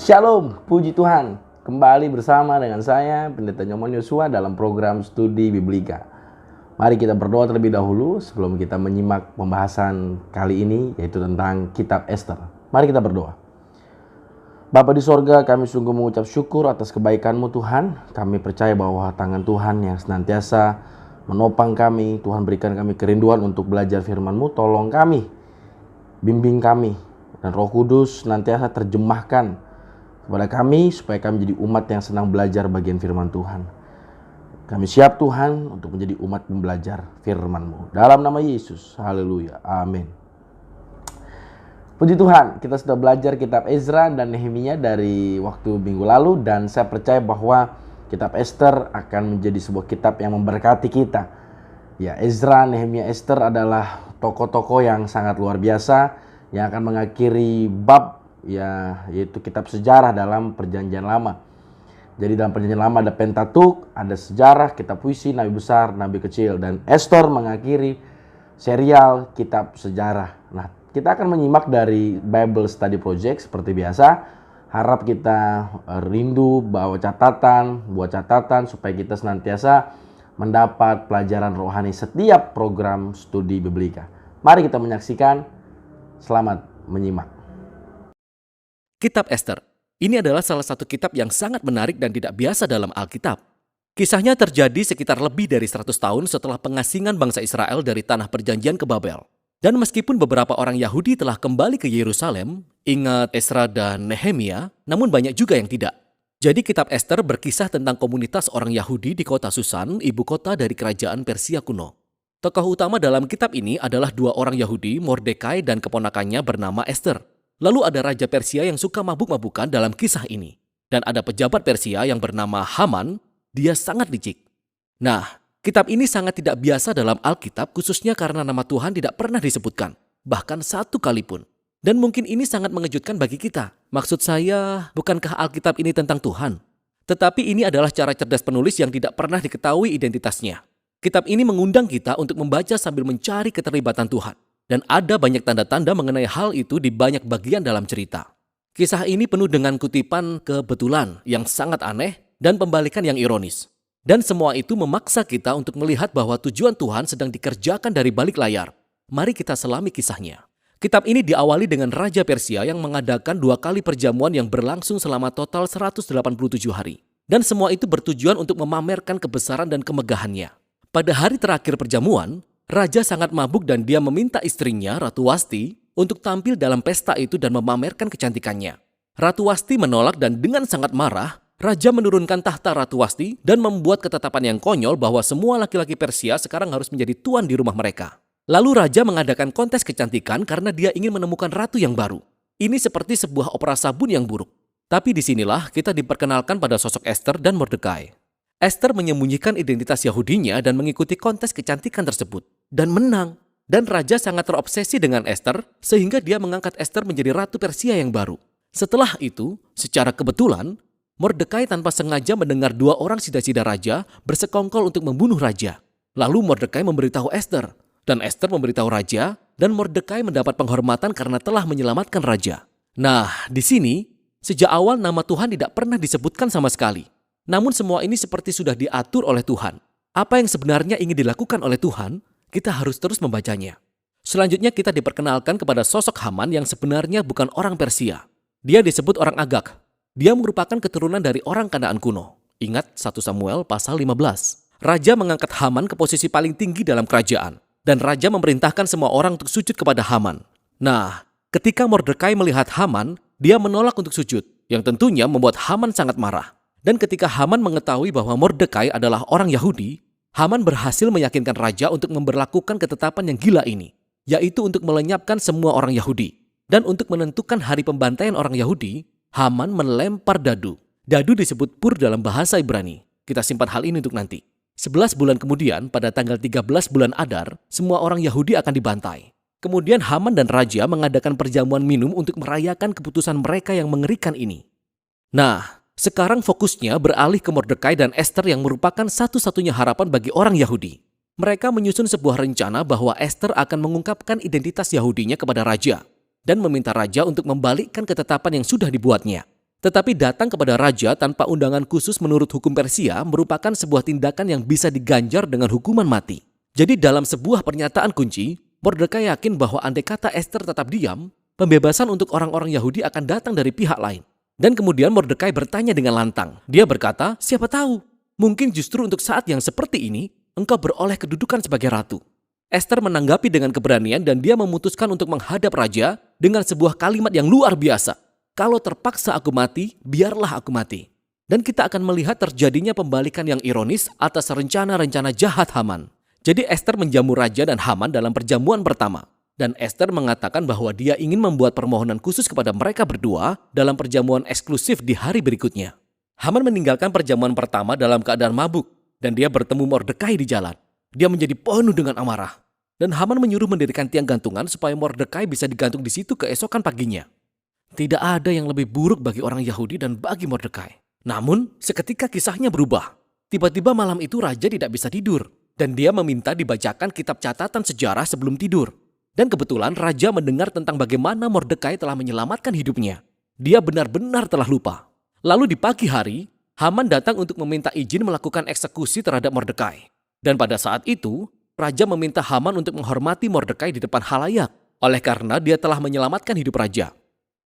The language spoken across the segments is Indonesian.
Shalom, puji Tuhan. Kembali bersama dengan saya, Pendeta Nyoman Yosua dalam program Studi Biblika. Mari kita berdoa terlebih dahulu sebelum kita menyimak pembahasan kali ini, yaitu tentang kitab Ester. Mari kita berdoa. Bapa di sorga, kami sungguh mengucap syukur atas kebaikan-Mu Tuhan. Kami percaya bahwa tangan Tuhan yang senantiasa menopang kami. Tuhan berikan kami kerinduan untuk belajar firman-Mu. Tolong kami, bimbing kami, dan Roh Kudus senantiasa terjemahkan kepada kami supaya kami menjadi umat yang senang belajar bagian firman Tuhan. Kami siap Tuhan untuk menjadi umat pembelajar firman-Mu. Dalam nama Yesus, haleluya, amin. Puji Tuhan, kita sudah belajar kitab Ezra dan Nehemia dari waktu minggu lalu, dan saya percaya bahwa kitab Ester akan menjadi sebuah kitab yang memberkati kita. Ya, Ezra, Nehemia, Ester adalah tokoh-tokoh yang sangat luar biasa yang akan mengakhiri bab yaitu kitab sejarah dalam Perjanjian Lama. Jadi dalam Perjanjian Lama ada Pentatuk, ada sejarah, kitab puisi, nabi besar, nabi kecil, dan Ester mengakhiri serial kitab sejarah. Nah, kita akan menyimak dari Bible Study Project seperti biasa. Harap kita rindu buat catatan supaya kita senantiasa mendapat pelajaran rohani setiap program studi Biblika. Mari kita menyaksikan. Selamat menyimak. Kitab Ester. Ini adalah salah satu kitab yang sangat menarik dan tidak biasa dalam Alkitab. Kisahnya terjadi sekitar lebih dari 100 tahun setelah pengasingan bangsa Israel dari tanah perjanjian ke Babel. Dan meskipun beberapa orang Yahudi telah kembali ke Yerusalem, ingat Ezra dan Nehemia, namun banyak juga yang tidak. Jadi kitab Ester berkisah tentang komunitas orang Yahudi di kota Susan, ibu kota dari kerajaan Persia kuno. Tokoh utama dalam kitab ini adalah dua orang Yahudi, Mordekai dan keponakannya bernama Ester. Lalu ada raja Persia yang suka mabuk-mabukan dalam kisah ini. Dan ada pejabat Persia yang bernama Haman, dia sangat licik. Nah, kitab ini sangat tidak biasa dalam Alkitab, khususnya karena nama Tuhan tidak pernah disebutkan, bahkan satu kali pun. Dan mungkin ini sangat mengejutkan bagi kita. Maksud saya, bukankah Alkitab ini tentang Tuhan? Tetapi ini adalah cara cerdas penulis yang tidak pernah diketahui identitasnya. Kitab ini mengundang kita untuk membaca sambil mencari keterlibatan Tuhan. Dan ada banyak tanda-tanda mengenai hal itu di banyak bagian dalam cerita. Kisah ini penuh dengan kutipan kebetulan yang sangat aneh dan pembalikan yang ironis. Dan semua itu memaksa kita untuk melihat bahwa tujuan Tuhan sedang dikerjakan dari balik layar. Mari kita selami kisahnya. Kitab ini diawali dengan Raja Persia yang mengadakan 2 kali perjamuan yang berlangsung selama total 187 hari. Dan semua itu bertujuan untuk memamerkan kebesaran dan kemegahannya. Pada hari terakhir perjamuan, Raja sangat mabuk dan dia meminta istrinya, Ratu Wasti, untuk tampil dalam pesta itu dan memamerkan kecantikannya. Ratu Wasti menolak dan dengan sangat marah, Raja menurunkan tahta Ratu Wasti dan membuat ketetapan yang konyol bahwa semua laki-laki Persia sekarang harus menjadi tuan di rumah mereka. Lalu Raja mengadakan kontes kecantikan karena dia ingin menemukan ratu yang baru. Ini seperti sebuah opera sabun yang buruk. Tapi disinilah kita diperkenalkan pada sosok Ester dan Mordekai. Ester menyembunyikan identitas Yahudinya dan mengikuti kontes kecantikan tersebut. Dan menang. Dan Raja sangat terobsesi dengan Ester sehingga dia mengangkat Ester menjadi Ratu Persia yang baru. Setelah itu, secara kebetulan, Mordekai tanpa sengaja mendengar 2 orang sida-sida Raja bersekongkol untuk membunuh Raja. Lalu Mordekai memberitahu Ester. Dan Ester memberitahu Raja dan Mordekai mendapat penghormatan karena telah menyelamatkan Raja. Nah, di sini, sejak awal nama Tuhan tidak pernah disebutkan sama sekali. Namun semua ini seperti sudah diatur oleh Tuhan. Apa yang sebenarnya ingin dilakukan oleh Tuhan, kita harus terus membacanya. Selanjutnya kita diperkenalkan kepada sosok Haman yang sebenarnya bukan orang Persia. Dia disebut orang Agag. Dia merupakan keturunan dari orang Kanaan kuno. Ingat 1 Samuel pasal 15. Raja mengangkat Haman ke posisi paling tinggi dalam kerajaan. Dan Raja memerintahkan semua orang untuk sujud kepada Haman. Nah, ketika Mordekai melihat Haman, dia menolak untuk sujud. Yang tentunya membuat Haman sangat marah. Dan ketika Haman mengetahui bahwa Mordekai adalah orang Yahudi, Haman berhasil meyakinkan Raja untuk memberlakukan ketetapan yang gila ini, yaitu untuk melenyapkan semua orang Yahudi. Dan untuk menentukan hari pembantaian orang Yahudi, Haman melempar dadu. Dadu disebut pur dalam bahasa Ibrani. Kita simpan hal ini untuk nanti. 11 bulan kemudian, pada tanggal 13 bulan Adar, semua orang Yahudi akan dibantai. Kemudian Haman dan Raja mengadakan perjamuan minum untuk merayakan keputusan mereka yang mengerikan ini. Nah, sekarang fokusnya beralih ke Mordekai dan Ester yang merupakan satu-satunya harapan bagi orang Yahudi. Mereka menyusun sebuah rencana bahwa Ester akan mengungkapkan identitas Yahudinya kepada Raja dan meminta Raja untuk membalikkan ketetapan yang sudah dibuatnya. Tetapi datang kepada raja tanpa undangan khusus menurut hukum Persia merupakan sebuah tindakan yang bisa diganjar dengan hukuman mati. Jadi dalam sebuah pernyataan kunci, Mordekai yakin bahwa andai kata Ester tetap diam, pembebasan untuk orang-orang Yahudi akan datang dari pihak lain. Dan kemudian Mordekai bertanya dengan lantang. Dia berkata, siapa tahu, mungkin justru untuk saat yang seperti ini, engkau beroleh kedudukan sebagai ratu. Ester menanggapi dengan keberanian dan dia memutuskan untuk menghadap raja dengan sebuah kalimat yang luar biasa. Kalau terpaksa aku mati, biarlah aku mati. Dan kita akan melihat terjadinya pembalikan yang ironis atas rencana-rencana jahat Haman. Jadi Ester menjamu raja dan Haman dalam perjamuan pertama. Dan Ester mengatakan bahwa dia ingin membuat permohonan khusus kepada mereka berdua dalam perjamuan eksklusif di hari berikutnya. Haman meninggalkan perjamuan pertama dalam keadaan mabuk. Dan dia bertemu Mordekai di jalan. Dia menjadi penuh dengan amarah. Dan Haman menyuruh mendirikan tiang gantungan supaya Mordekai bisa digantung di situ keesokan paginya. Tidak ada yang lebih buruk bagi orang Yahudi dan bagi Mordekai. Namun, seketika kisahnya berubah. Tiba-tiba malam itu raja tidak bisa tidur. Dan dia meminta dibacakan kitab catatan sejarah sebelum tidur. Dan kebetulan raja mendengar tentang bagaimana Mordekai telah menyelamatkan hidupnya. Dia benar-benar telah lupa. Lalu di pagi hari, Haman datang untuk meminta izin melakukan eksekusi terhadap Mordekai. Dan pada saat itu, raja meminta Haman untuk menghormati Mordekai di depan halayak. Oleh karena dia telah menyelamatkan hidup raja.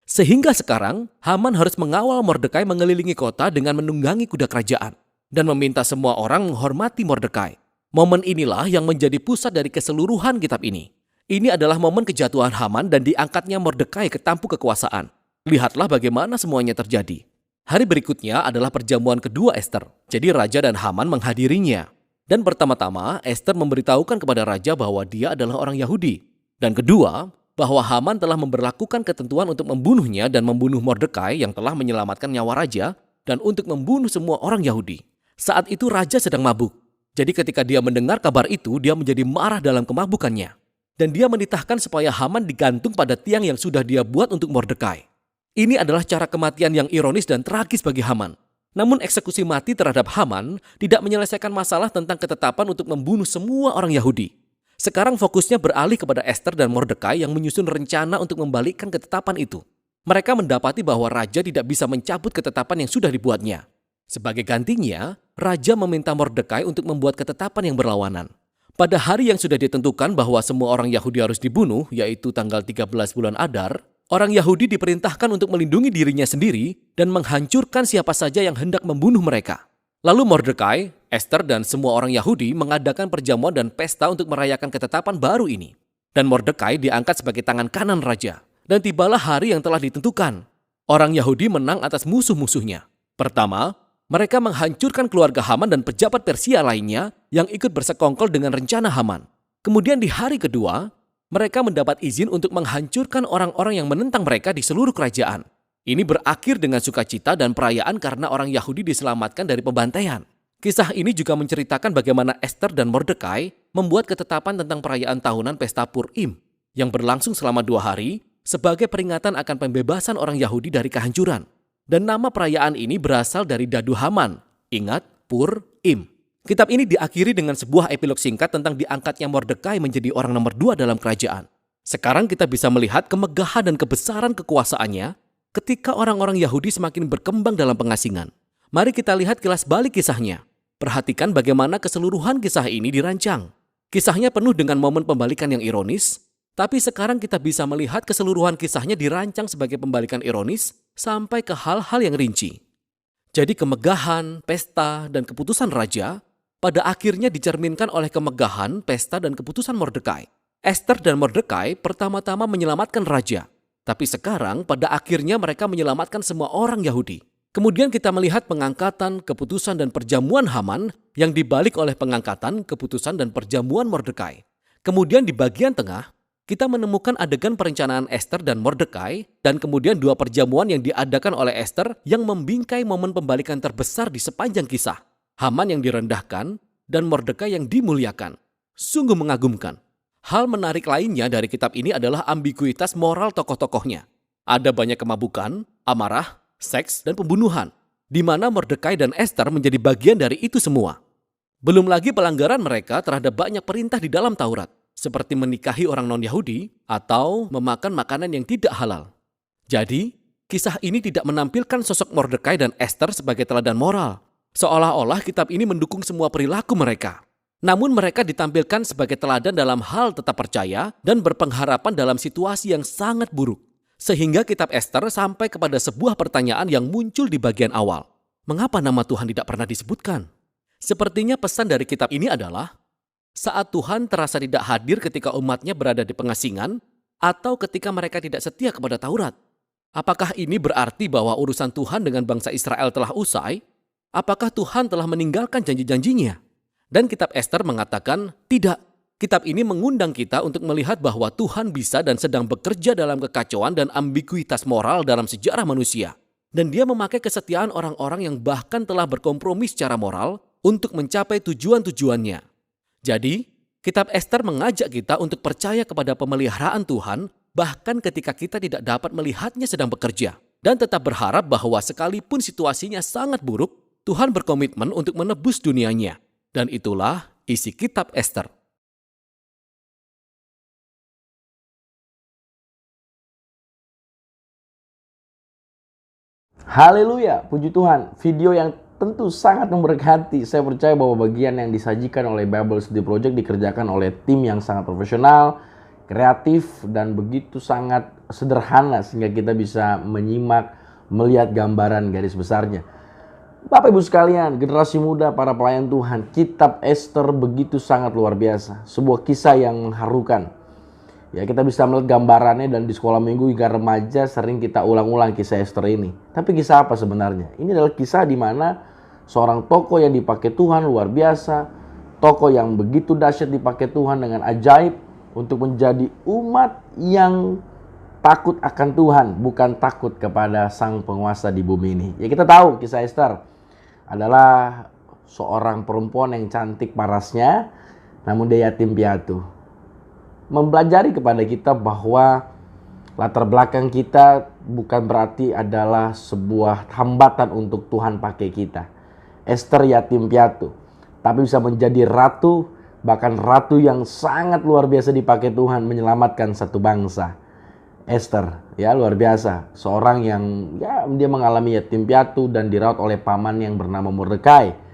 Sehingga sekarang, Haman harus mengawal Mordekai mengelilingi kota dengan menunggangi kuda kerajaan. Dan meminta semua orang menghormati Mordekai. Momen inilah yang menjadi pusat dari keseluruhan kitab ini. Ini adalah momen kejatuhan Haman dan diangkatnya Mordekai ke tampuk kekuasaan. Lihatlah bagaimana semuanya terjadi. Hari berikutnya adalah perjamuan kedua Ester. Jadi raja dan Haman menghadirinya. Dan pertama-tama Ester memberitahukan kepada raja bahwa dia adalah orang Yahudi. Dan kedua, bahwa Haman telah memberlakukan ketentuan untuk membunuhnya dan membunuh Mordekai yang telah menyelamatkan nyawa raja dan untuk membunuh semua orang Yahudi. Saat itu raja sedang mabuk. Jadi ketika dia mendengar kabar itu, dia menjadi marah dalam kemabukannya. Dan dia menitahkan supaya Haman digantung pada tiang yang sudah dia buat untuk Mordekai. Ini adalah cara kematian yang ironis dan tragis bagi Haman. Namun eksekusi mati terhadap Haman tidak menyelesaikan masalah tentang ketetapan untuk membunuh semua orang Yahudi. Sekarang fokusnya beralih kepada Ester dan Mordekai yang menyusun rencana untuk membalikkan ketetapan itu. Mereka mendapati bahwa raja tidak bisa mencabut ketetapan yang sudah dibuatnya. Sebagai gantinya, raja meminta Mordekai untuk membuat ketetapan yang berlawanan. Pada hari yang sudah ditentukan bahwa semua orang Yahudi harus dibunuh, yaitu tanggal 13 bulan Adar, orang Yahudi diperintahkan untuk melindungi dirinya sendiri dan menghancurkan siapa saja yang hendak membunuh mereka. Lalu Mordekai, Ester dan semua orang Yahudi mengadakan perjamuan dan pesta untuk merayakan ketetapan baru ini. Dan Mordekai diangkat sebagai tangan kanan raja. Dan tibalah hari yang telah ditentukan. Orang Yahudi menang atas musuh-musuhnya. Pertama, mereka menghancurkan keluarga Haman dan pejabat Persia lainnya yang ikut bersekongkol dengan rencana Haman. Kemudian di hari kedua, mereka mendapat izin untuk menghancurkan orang-orang yang menentang mereka di seluruh kerajaan. Ini berakhir dengan sukacita dan perayaan karena orang Yahudi diselamatkan dari pembantaian. Kisah ini juga menceritakan bagaimana Ester dan Mordekai membuat ketetapan tentang perayaan tahunan pesta Purim yang berlangsung selama 2 hari sebagai peringatan akan pembebasan orang Yahudi dari kehancuran. Dan nama perayaan ini berasal dari dadu Haman. Ingat, Purim. Kitab ini diakhiri dengan sebuah epilog singkat tentang diangkatnya Mordekai menjadi orang nomor 2 dalam kerajaan. Sekarang kita bisa melihat kemegahan dan kebesaran kekuasaannya ketika orang-orang Yahudi semakin berkembang dalam pengasingan. Mari kita lihat kilas balik kisahnya. Perhatikan bagaimana keseluruhan kisah ini dirancang. Kisahnya penuh dengan momen pembalikan yang ironis, tapi sekarang kita bisa melihat keseluruhan kisahnya dirancang sebagai pembalikan ironis sampai ke hal-hal yang rinci. Jadi kemegahan, pesta, dan keputusan raja pada akhirnya dicerminkan oleh kemegahan, pesta, dan keputusan Mordekai. Ester dan Mordekai pertama-tama menyelamatkan raja. Tapi sekarang pada akhirnya mereka menyelamatkan semua orang Yahudi. Kemudian kita melihat pengangkatan, keputusan, dan perjamuan Haman yang dibalik oleh pengangkatan, keputusan, dan perjamuan Mordekai. Kemudian di bagian tengah, kita menemukan adegan perencanaan Ester dan Mordekai dan kemudian 2 perjamuan yang diadakan oleh Ester yang membingkai momen pembalikan terbesar di sepanjang kisah. Haman yang direndahkan dan Mordekai yang dimuliakan. Sungguh mengagumkan. Hal menarik lainnya dari kitab ini adalah ambiguitas moral tokoh-tokohnya. Ada banyak kemabukan, amarah, seks, dan pembunuhan, di mana Mordekai dan Ester menjadi bagian dari itu semua. Belum lagi pelanggaran mereka terhadap banyak perintah di dalam Taurat, seperti menikahi orang non-Yahudi atau memakan makanan yang tidak halal. Jadi, Kisah ini tidak menampilkan sosok Mordekai dan Ester sebagai teladan moral. Seolah-olah kitab ini mendukung semua perilaku mereka. Namun mereka ditampilkan sebagai teladan dalam hal tetap percaya dan berpengharapan dalam situasi yang sangat buruk. Sehingga kitab Ester sampai kepada sebuah pertanyaan yang muncul di bagian awal. Mengapa nama Tuhan tidak pernah disebutkan? Sepertinya pesan dari kitab ini adalah, saat Tuhan terasa tidak hadir ketika umatnya berada di pengasingan, atau ketika mereka tidak setia kepada Taurat. Apakah ini berarti bahwa urusan Tuhan dengan bangsa Israel telah usai? Apakah Tuhan telah meninggalkan janji-janjinya? Dan kitab Ester mengatakan, tidak. Kitab ini mengundang kita untuk melihat bahwa Tuhan bisa dan sedang bekerja dalam kekacauan dan ambiguitas moral dalam sejarah manusia. Dan dia memakai kesetiaan orang-orang yang bahkan telah berkompromi secara moral untuk mencapai tujuan-tujuannya. Jadi, kitab Ester mengajak kita untuk percaya kepada pemeliharaan Tuhan bahkan ketika kita tidak dapat melihatnya sedang bekerja. Dan tetap berharap bahwa sekalipun situasinya sangat buruk, Tuhan berkomitmen untuk menebus dunianya. Dan itulah isi kitab Ester. Haleluya, puji Tuhan. Video yang tentu sangat memberkati. Saya percaya bahwa bagian yang disajikan oleh Bible Study Project dikerjakan oleh tim yang sangat profesional, kreatif, dan begitu sangat sederhana sehingga kita bisa menyimak, melihat gambaran garis besarnya. Bapak Ibu sekalian, generasi muda, para pelayan Tuhan, kitab Ester begitu sangat luar biasa. Sebuah kisah yang mengharukan. Ya, kita bisa melihat gambarannya dan di sekolah minggu hingga remaja sering kita ulang-ulang kisah Ester ini. Tapi kisah apa sebenarnya? Ini adalah kisah di mana seorang tokoh yang dipakai Tuhan luar biasa, tokoh yang begitu dahsyat dipakai Tuhan dengan ajaib untuk menjadi umat yang takut akan Tuhan, bukan takut kepada sang penguasa di bumi ini. Ya, kita tahu kisah Ester adalah seorang perempuan yang cantik parasnya, namun dia yatim piatu. Mempelajari kepada kita bahwa latar belakang kita bukan berarti adalah sebuah hambatan untuk Tuhan pakai kita. Ester yatim piatu, tapi bisa menjadi ratu, bahkan ratu yang sangat luar biasa dipakai Tuhan menyelamatkan satu bangsa. Ester, ya luar biasa. Seorang yang dia mengalami yatim piatu dan dirawat oleh paman yang bernama Mordekai.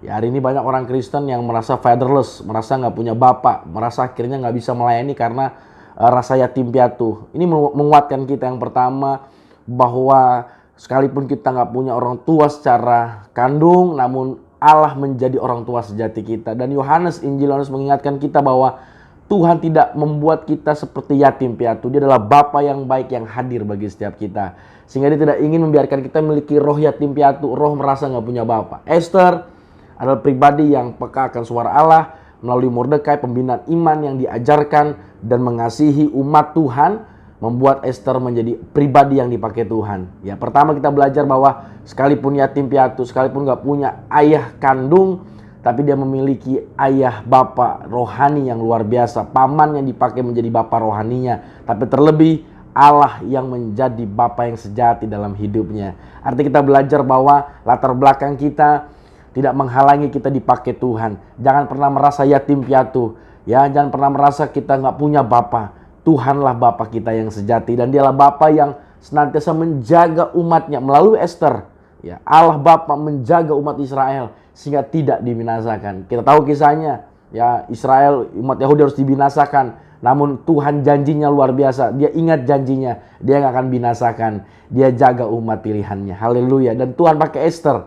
Ya, hari ini banyak orang Kristen yang merasa fatherless, merasa nggak punya bapak, merasa akhirnya nggak bisa melayani karena rasa yatim piatu. Ini menguatkan kita yang pertama bahwa sekalipun kita nggak punya orang tua secara kandung, namun Allah menjadi orang tua sejati kita. Dan Injil Yohanes mengingatkan kita bahwa Tuhan tidak membuat kita seperti yatim piatu. Dia adalah Bapa yang baik yang hadir bagi setiap kita. Sehingga dia tidak ingin membiarkan kita memiliki roh yatim piatu, roh merasa nggak punya Bapa. Ester adalah pribadi yang peka akan suara Allah melalui Mordekai, pembinaan iman yang diajarkan dan mengasihi umat Tuhan, membuat Ester menjadi pribadi yang dipakai Tuhan. Ya, pertama kita belajar bahwa sekalipun yatim piatu, sekalipun nggak punya ayah kandung, tapi dia memiliki ayah bapa rohani yang luar biasa. Paman yang dipakai menjadi bapa rohaninya. Tapi terlebih Allah yang menjadi bapa yang sejati dalam hidupnya. Artinya kita belajar bahwa latar belakang kita tidak menghalangi kita dipakai Tuhan. Jangan pernah merasa yatim piatu. Ya, jangan pernah merasa kita nggak punya bapa. Tuhanlah bapa kita yang sejati. Dan dialah bapa yang senantiasa menjaga umatnya melalui Ester. Ya, Allah Bapa menjaga umat Israel sehingga tidak dibinasakan. Kita tahu kisahnya, ya Israel, umat Yahudi harus dibinasakan. Namun Tuhan janjinya luar biasa. Dia ingat janjinya, dia nggak akan binasakan. Dia jaga umat pilihannya. Haleluya. Dan Tuhan pakai Ester.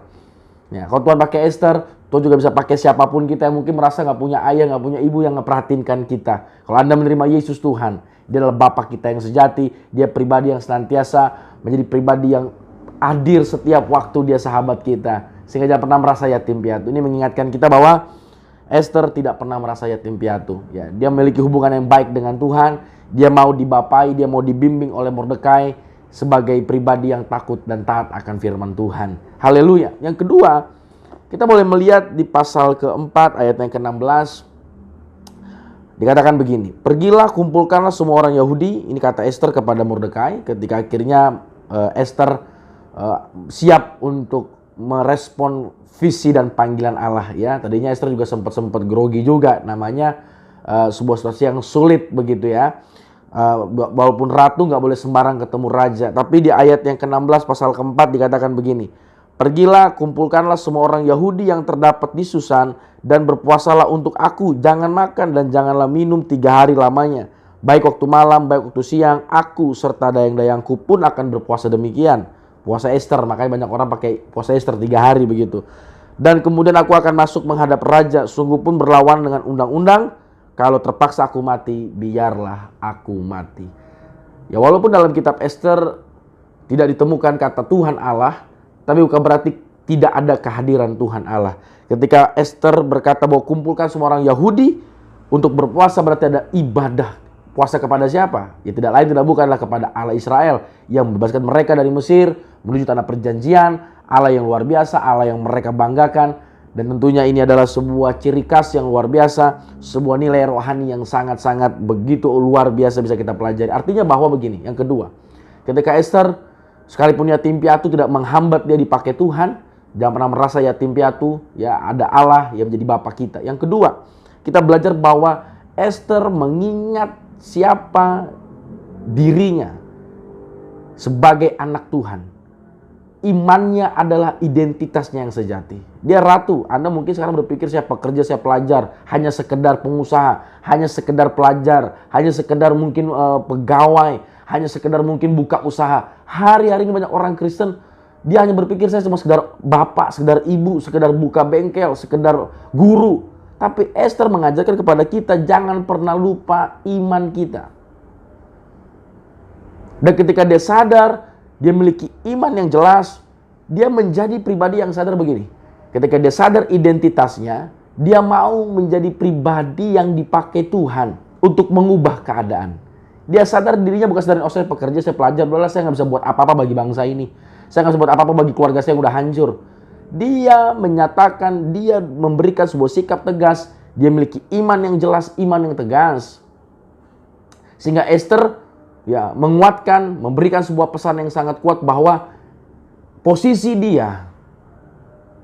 Ya, kalau Tuhan pakai Ester, Tuhan juga bisa pakai siapapun kita yang mungkin merasa nggak punya ayah, nggak punya ibu yang ngeperhatinkan kita. Kalau Anda menerima Yesus Tuhan, dia adalah Bapa kita yang sejati. Dia pribadi yang senantiasa menjadi pribadi yang hadir setiap waktu dia sahabat kita. Sehingga jangan pernah merasa yatim piatu. Ini mengingatkan kita bahwa Ester tidak pernah merasa yatim piatu. Ya, dia memiliki hubungan yang baik dengan Tuhan. Dia mau dibapai, dia mau dibimbing oleh Mordekai sebagai pribadi yang takut dan taat akan firman Tuhan. Haleluya. Yang kedua, kita boleh melihat di pasal keempat ayat yang ke-16. Dikatakan begini, pergilah kumpulkanlah semua orang Yahudi. Ini kata Ester kepada Mordekai ketika akhirnya Ester siap untuk merespon visi dan panggilan Allah. Ya, tadinya Ester juga sempat grogi juga, namanya sebuah situasi yang sulit begitu ya. Walaupun ratu nggak boleh sembarang ketemu raja. Tapi di ayat yang ke-16 pasal ke-4 dikatakan begini. Pergilah, kumpulkanlah semua orang Yahudi yang terdapat di Susan dan berpuasalah untuk aku. Jangan makan dan janganlah minum 3 hari lamanya. Baik waktu malam, baik waktu siang, aku serta dayang-dayangku pun akan berpuasa demikian. Puasa Ester, makanya banyak orang pakai puasa Ester 3 hari begitu. Dan kemudian aku akan masuk menghadap raja, sungguh pun berlawan dengan undang-undang. Kalau terpaksa aku mati, biarlah aku mati. Ya walaupun dalam kitab Ester tidak ditemukan kata Tuhan Allah, tapi bukan berarti tidak ada kehadiran Tuhan Allah. Ketika Ester berkata bahwa kumpulkan semua orang Yahudi untuk berpuasa, berarti ada ibadah. Puasa kepada siapa? Ya tidak lain tidak bukanlah kepada Allah Israel yang membebaskan mereka dari Mesir menuju tanah perjanjian, Allah yang luar biasa, Allah yang mereka banggakan. Dan tentunya ini adalah sebuah ciri khas yang luar biasa, sebuah nilai rohani yang sangat-sangat begitu luar biasa bisa kita pelajari. Artinya bahwa begini, yang kedua, ketika Ester sekalipun yatim piatu tidak menghambat dia dipakai Tuhan, jangan pernah merasa yatim piatu, ya ada Allah yang menjadi Bapa kita. Yang kedua, kita belajar bahwa Ester mengingat siapa dirinya sebagai anak Tuhan. Imannya adalah identitasnya yang sejati. Dia ratu. Anda mungkin sekarang berpikir saya pekerja, saya pelajar, hanya sekedar pengusaha, hanya sekedar pelajar, hanya sekedar mungkin pegawai, hanya sekedar mungkin buka usaha. Hari-hari ini banyak orang Kristen, dia hanya berpikir saya cuma sekedar bapak, sekedar ibu, sekedar buka bengkel, sekedar guru. Tapi Ester mengajarkan kepada kita jangan pernah lupa iman kita. Dan ketika dia sadar, dia memiliki iman yang jelas, dia menjadi pribadi yang sadar begini. Ketika dia sadar identitasnya, dia mau menjadi pribadi yang dipakai Tuhan untuk mengubah keadaan. Dia sadar dirinya bukan sedang, oh saya pekerja, saya pelajar, saya nggak bisa buat apa-apa bagi bangsa ini. Saya nggak bisa buat apa-apa bagi keluarga saya yang udah hancur. Dia menyatakan, dia memberikan sebuah sikap tegas. Dia memiliki iman yang jelas, iman yang tegas. Sehingga Ester ya menguatkan, memberikan sebuah pesan yang sangat kuat bahwa posisi dia,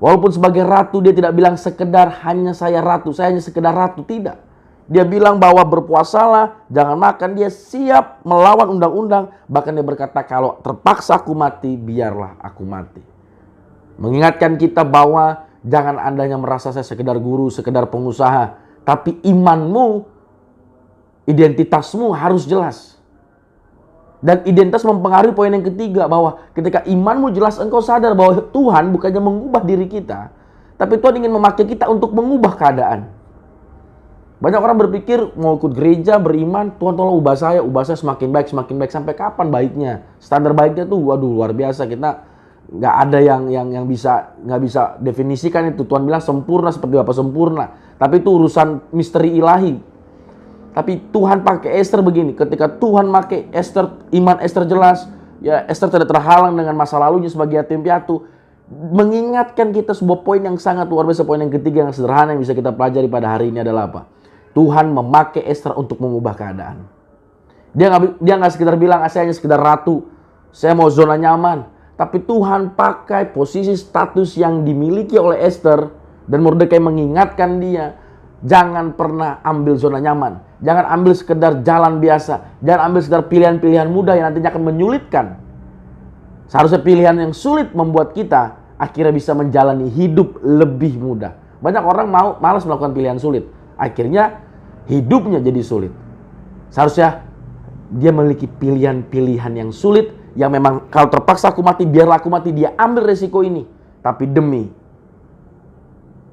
walaupun sebagai ratu, dia tidak bilang sekedar hanya saya ratu, saya hanya sekedar ratu, tidak. Dia bilang bahwa berpuasalah, jangan makan, dia siap melawan undang-undang. Bahkan dia berkata kalau terpaksa aku mati, biarlah aku mati. Mengingatkan kita bahwa jangan Anda hanya merasa saya sekedar guru, sekedar pengusaha. Tapi imanmu, identitasmu harus jelas. Dan identitas mempengaruhi poin yang ketiga, bahwa ketika imanmu jelas, engkau sadar bahwa Tuhan bukannya mengubah diri kita, tapi Tuhan ingin memakai kita untuk mengubah keadaan. Banyak orang berpikir mau ikut gereja, beriman, Tuhan tolong ubah saya semakin baik, sampai kapan baiknya? Standar baiknya tuh, waduh luar biasa, kita nggak ada yang nggak bisa definisikan itu. Tuhan bilang sempurna seperti Bapa sempurna, tapi itu urusan misteri ilahi. Tapi Tuhan pakai Ester begini, ketika Tuhan pakai Ester, iman Ester jelas, ya Ester tidak terhalang dengan masa lalunya sebagai yatim piatu, mengingatkan kita sebuah poin yang sangat luar biasa. Poin yang ketiga yang sederhana yang bisa kita pelajari pada hari ini adalah apa? Tuhan memakai Ester untuk mengubah keadaan. Dia nggak sekedar bilang saya hanya sekedar ratu, saya mau zona nyaman. Tapi Tuhan pakai posisi status yang dimiliki oleh Ester, dan Mordekai mengingatkan dia, jangan pernah ambil zona nyaman. Jangan ambil sekedar jalan biasa. Jangan ambil sekedar pilihan-pilihan mudah yang nantinya akan menyulitkan. Seharusnya pilihan yang sulit membuat kita akhirnya bisa menjalani hidup lebih mudah. Banyak orang malas melakukan pilihan sulit. Akhirnya hidupnya jadi sulit. Seharusnya dia memiliki pilihan-pilihan yang sulit, yang memang kalau terpaksa aku mati, biarlah aku mati. Dia ambil resiko ini, tapi demi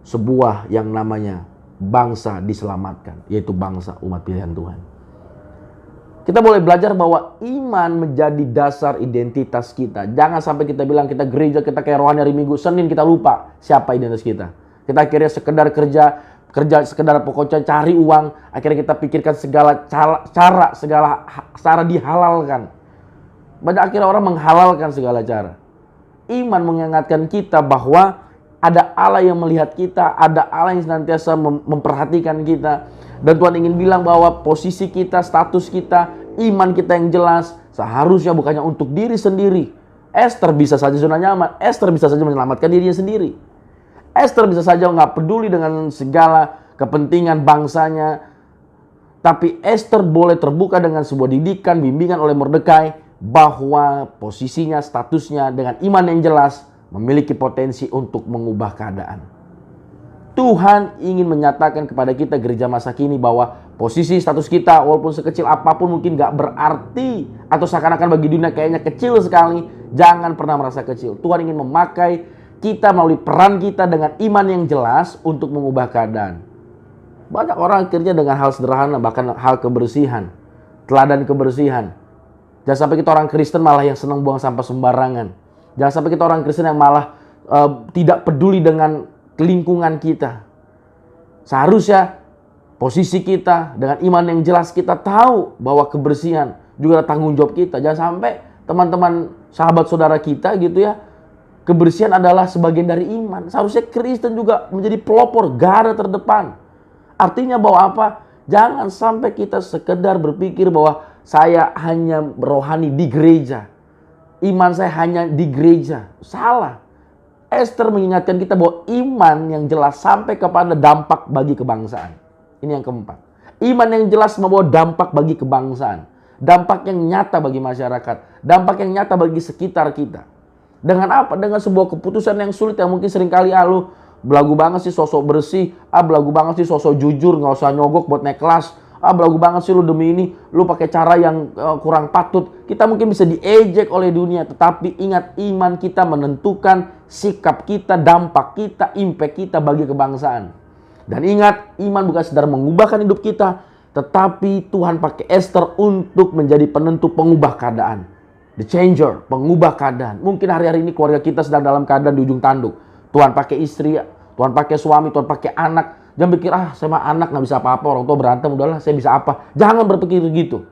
sebuah yang namanya bangsa diselamatkan, yaitu bangsa umat pilihan Tuhan. Kita boleh belajar bahwa iman menjadi dasar identitas kita. Jangan sampai kita bilang kita gereja, kita kayak rohani hari Minggu, Senin kita lupa siapa identitas kita. Kita akhirnya sekedar kerja sekedar pokoknya cari uang. Akhirnya kita pikirkan segala cara dihalalkan. Banyak akhirnya orang menghalalkan segala cara. Iman mengingatkan kita bahwa ada Allah yang melihat kita, ada Allah yang senantiasa memperhatikan kita. Dan Tuhan ingin bilang bahwa posisi kita, status kita, iman kita yang jelas, seharusnya bukannya untuk diri sendiri. Ester bisa saja zona nyaman, Ester bisa saja menyelamatkan dirinya sendiri. Ester bisa saja nggak peduli dengan segala kepentingan bangsanya. Tapi Esther boleh terbuka dengan sebuah didikan, bimbingan oleh Mordekai bahwa posisinya, statusnya dengan iman yang jelas memiliki potensi untuk mengubah keadaan. Tuhan ingin menyatakan kepada kita gereja masa kini bahwa posisi status kita walaupun sekecil apapun mungkin gak berarti atau seakan-akan bagi dunia kayaknya kecil sekali. Jangan pernah merasa kecil. Tuhan ingin memakai kita melalui peran kita dengan iman yang jelas untuk mengubah keadaan. Banyak orang akhirnya dengan hal sederhana, bahkan hal kebersihan, teladan kebersihan. Jangan sampai kita orang Kristen malah yang senang buang sampah sembarangan. Jangan sampai kita orang Kristen yang malah tidak peduli dengan lingkungan kita. Seharusnya posisi kita dengan iman yang jelas kita tahu bahwa kebersihan juga tanggung jawab kita. Jangan sampai teman-teman sahabat saudara kita gitu ya, kebersihan adalah sebagian dari iman. Seharusnya Kristen juga menjadi pelopor garda terdepan. Artinya bahwa apa? Jangan sampai kita sekedar berpikir bahwa saya hanya rohani di gereja. Iman saya hanya di gereja. Salah. Esther mengingatkan kita bahwa iman yang jelas sampai kepada dampak bagi kebangsaan. Ini yang keempat. Iman yang jelas membawa dampak bagi kebangsaan. Dampak yang nyata bagi masyarakat. Dampak yang nyata bagi sekitar kita. Dengan apa? Dengan sebuah keputusan yang sulit yang mungkin seringkali lu belagu banget sih sosok bersih. Belagu banget sih sosok jujur, gak usah nyogok buat naik kelas. Belagu banget sih lu demi ini, lu pakai cara yang kurang patut. Kita mungkin bisa diejek oleh dunia, tetapi ingat iman kita menentukan sikap kita, dampak kita, impact kita bagi kebangsaan. Dan ingat, iman bukan sekedar mengubahkan hidup kita, tetapi Tuhan pakai Esther untuk menjadi penentu pengubah keadaan. The changer, pengubah keadaan. Mungkin hari-hari ini keluarga kita sedang dalam keadaan di ujung tanduk. Tuhan pakai istri, Tuhan pakai suami, Tuhan pakai anak. Jangan pikir, saya mah anak gak bisa apa-apa, orang tua berantem, udahlah saya bisa apa. Jangan berpikir gitu.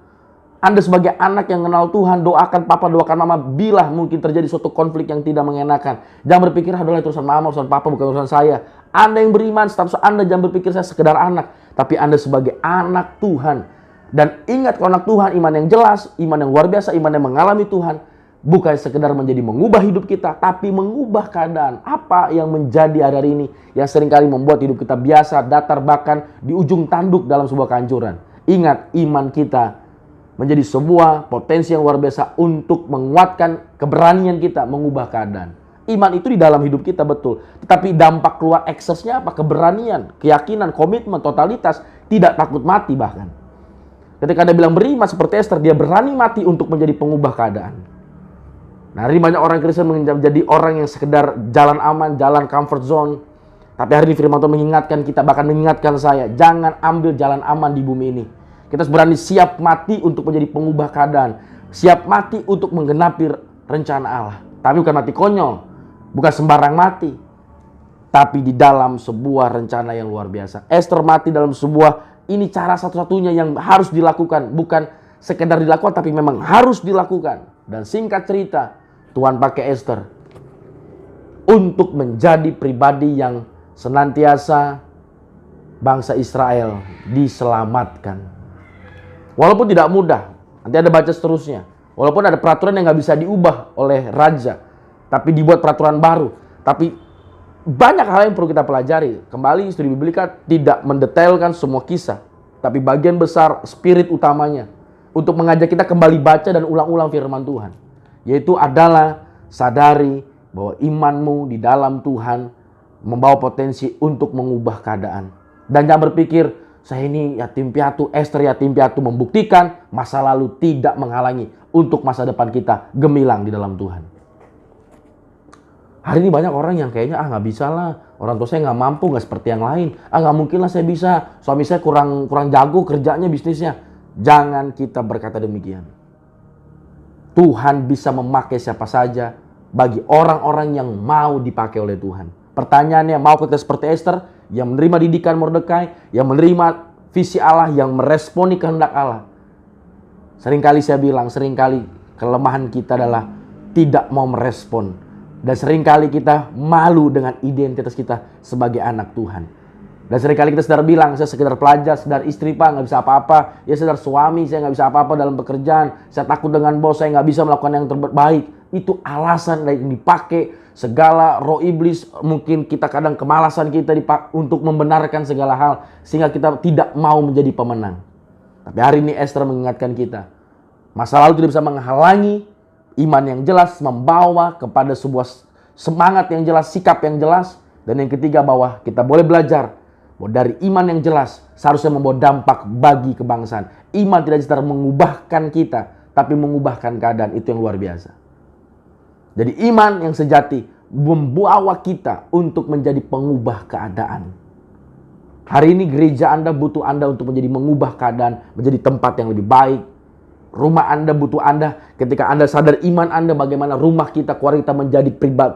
Anda sebagai anak yang kenal Tuhan, doakan papa, doakan mama, bila mungkin terjadi suatu konflik yang tidak mengenakan. Jangan berpikir, adalah itu urusan mama, urusan papa, bukan urusan saya. Anda yang beriman, status Anda jangan berpikir saya sekedar anak. Tapi Anda sebagai anak Tuhan. Dan ingat kalau anak Tuhan, iman yang jelas, iman yang luar biasa, iman yang mengalami Tuhan. Bukan sekedar menjadi mengubah hidup kita, tapi mengubah keadaan. Apa yang menjadi hari ini yang seringkali membuat hidup kita biasa, datar, bahkan di ujung tanduk dalam sebuah kehancuran. Ingat, iman kita menjadi sebuah potensi yang luar biasa untuk menguatkan keberanian kita mengubah keadaan. Iman itu di dalam hidup kita betul. Tetapi dampak keluar eksesnya apa? Keberanian, keyakinan, komitmen, totalitas, tidak takut mati bahkan. Ketika dia bilang beriman seperti Esther, dia berani mati untuk menjadi pengubah keadaan. Nah, hari ini banyak orang Kristen menjadi orang yang sekedar jalan aman, jalan comfort zone. Tapi hari ini firman Tuhan mengingatkan kita, bahkan mengingatkan saya, jangan ambil jalan aman di bumi ini. Kita harus berani siap mati untuk menjadi pengubah keadaan. Siap mati untuk menggenapi rencana Allah. Tapi bukan mati konyol, bukan sembarang mati. Tapi di dalam sebuah rencana yang luar biasa. Esther mati dalam sebuah, ini cara satu-satunya yang harus dilakukan. Bukan sekedar dilakukan, tapi memang harus dilakukan. Dan singkat cerita, Tuhan pakai Esther untuk menjadi pribadi yang senantiasa bangsa Israel diselamatkan. Walaupun tidak mudah, nanti ada baca seterusnya. Walaupun ada peraturan yang gak bisa diubah oleh raja, tapi dibuat peraturan baru. Tapi banyak hal yang perlu kita pelajari. Kembali studi Biblika tidak mendetailkan semua kisah, tapi bagian besar spirit utamanya untuk mengajak kita kembali baca dan ulang-ulang firman Tuhan. Yaitu adalah sadari bahwa imanmu di dalam Tuhan membawa potensi untuk mengubah keadaan. Dan jangan berpikir, saya ini yatim piatu, Esther yatim piatu, membuktikan masa lalu tidak menghalangi untuk masa depan kita gemilang di dalam Tuhan. Hari ini banyak orang yang kayaknya, nggak bisa lah, orang tua saya nggak mampu, nggak seperti yang lain. Nggak mungkin lah saya bisa, suami saya kurang jago kerjanya, bisnisnya. Jangan kita berkata demikian. Tuhan bisa memakai siapa saja bagi orang-orang yang mau dipakai oleh Tuhan. Pertanyaannya, mau kita seperti Esther yang menerima didikan Mordekai, yang menerima visi Allah, yang meresponi kehendak Allah. Seringkali saya bilang, seringkali kelemahan kita adalah tidak mau merespon. Dan seringkali kita malu dengan identitas kita sebagai anak Tuhan. Dan seringkali kita sedar bilang, saya sekedar pelajar, sekedar istri pak, nggak bisa apa-apa. Ya sekedar suami, saya nggak bisa apa-apa dalam pekerjaan. Saya takut dengan bos, saya nggak bisa melakukan yang terbaik. Itu alasan yang dipakai segala roh iblis. Mungkin kita kadang kemalasan kita untuk membenarkan segala hal. Sehingga kita tidak mau menjadi pemenang. Tapi hari ini Esther mengingatkan kita, masa lalu tidak bisa menghalangi iman yang jelas membawa kepada sebuah semangat yang jelas, sikap yang jelas. Dan yang ketiga, bahwa kita boleh belajar bahwa dari iman yang jelas seharusnya membawa dampak bagi kebangsaan. Iman tidak sekedar mengubahkan kita, tapi mengubahkan keadaan. Itu yang luar biasa. Jadi iman yang sejati membawa kita untuk menjadi pengubah keadaan. Hari ini gereja Anda butuh Anda untuk menjadi mengubah keadaan, menjadi tempat yang lebih baik. Rumah Anda butuh Anda ketika Anda sadar iman Anda, bagaimana rumah kita, keluarga kita menjadi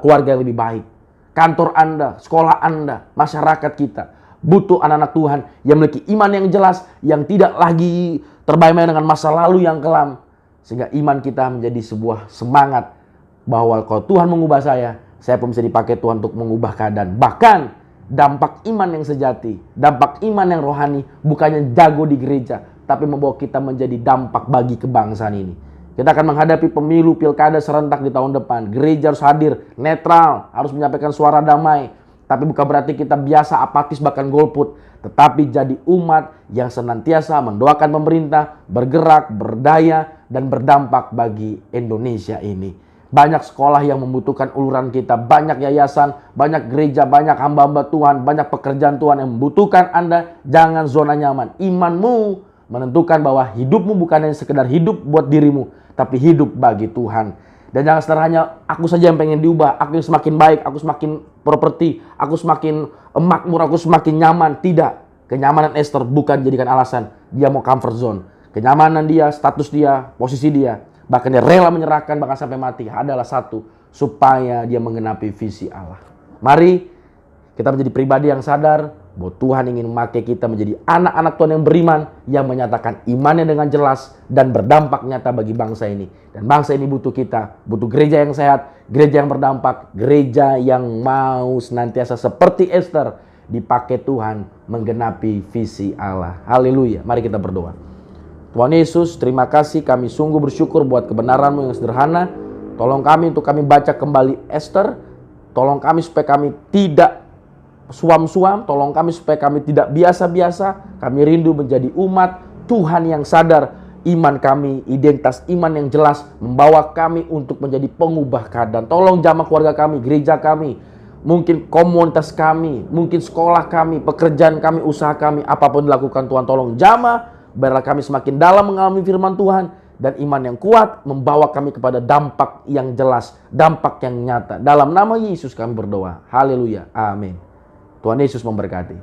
keluarga yang lebih baik. Kantor Anda, sekolah Anda, masyarakat kita butuh anak-anak Tuhan yang memiliki iman yang jelas, yang tidak lagi terbayang dengan masa lalu yang kelam. Sehingga iman kita menjadi sebuah semangat bahwa kalau Tuhan mengubah saya pun bisa dipakai Tuhan untuk mengubah keadaan. Bahkan dampak iman yang sejati, dampak iman yang rohani bukannya jago di gereja, tapi membawa kita menjadi dampak bagi kebangsaan ini. Kita akan menghadapi pemilu pilkada serentak di tahun depan. Gereja harus hadir, netral, harus menyampaikan suara damai. Tapi bukan berarti kita biasa apatis bahkan golput. Tetapi jadi umat yang senantiasa mendoakan pemerintah, bergerak, berdaya, dan berdampak bagi Indonesia ini. Banyak sekolah yang membutuhkan uluran kita, banyak yayasan, banyak gereja, banyak hamba-hamba Tuhan, banyak pekerjaan Tuhan yang membutuhkan Anda. Jangan zona nyaman. Imanmu menentukan bahwa hidupmu bukan hanya sekedar hidup buat dirimu, tapi hidup bagi Tuhan. Dan jangan seterusnya aku saja yang pengen diubah, aku yang semakin baik, aku semakin properti, aku semakin makmur, aku semakin nyaman. Tidak. Kenyamanan Esther bukan jadikan alasan dia mau comfort zone. Kenyamanan dia, status dia, posisi dia, bahkan dia rela menyerahkan bahkan sampai mati adalah satu, supaya dia menggenapi visi Allah. Mari kita menjadi pribadi yang sadar bahwa Tuhan ingin memakai kita menjadi anak-anak Tuhan yang beriman, yang menyatakan imannya dengan jelas dan berdampak nyata bagi bangsa ini. Dan bangsa ini butuh kita, butuh gereja yang sehat, gereja yang berdampak, gereja yang mau senantiasa seperti Esther dipakai Tuhan menggenapi visi Allah. Haleluya. Mari kita berdoa. Tuhan Yesus, terima kasih, kami sungguh bersyukur buat kebenaran-Mu yang sederhana. Tolong kami untuk kami baca kembali Esther. Tolong kami supaya kami tidak suam-suam. Tolong kami supaya kami tidak biasa-biasa. Kami rindu menjadi umat Tuhan yang sadar. Iman kami, identitas iman yang jelas membawa kami untuk menjadi pengubah keadaan. Tolong jamah keluarga kami, gereja kami, mungkin komunitas kami, mungkin sekolah kami, pekerjaan kami, usaha kami, apapun dilakukan Tuhan, tolong jamah. Biarlah kami semakin dalam mengalami firman Tuhan, dan iman yang kuat membawa kami kepada dampak yang jelas, dampak yang nyata. Dalam nama Yesus kami berdoa. Haleluya. Amin. Tuhan Yesus memberkati.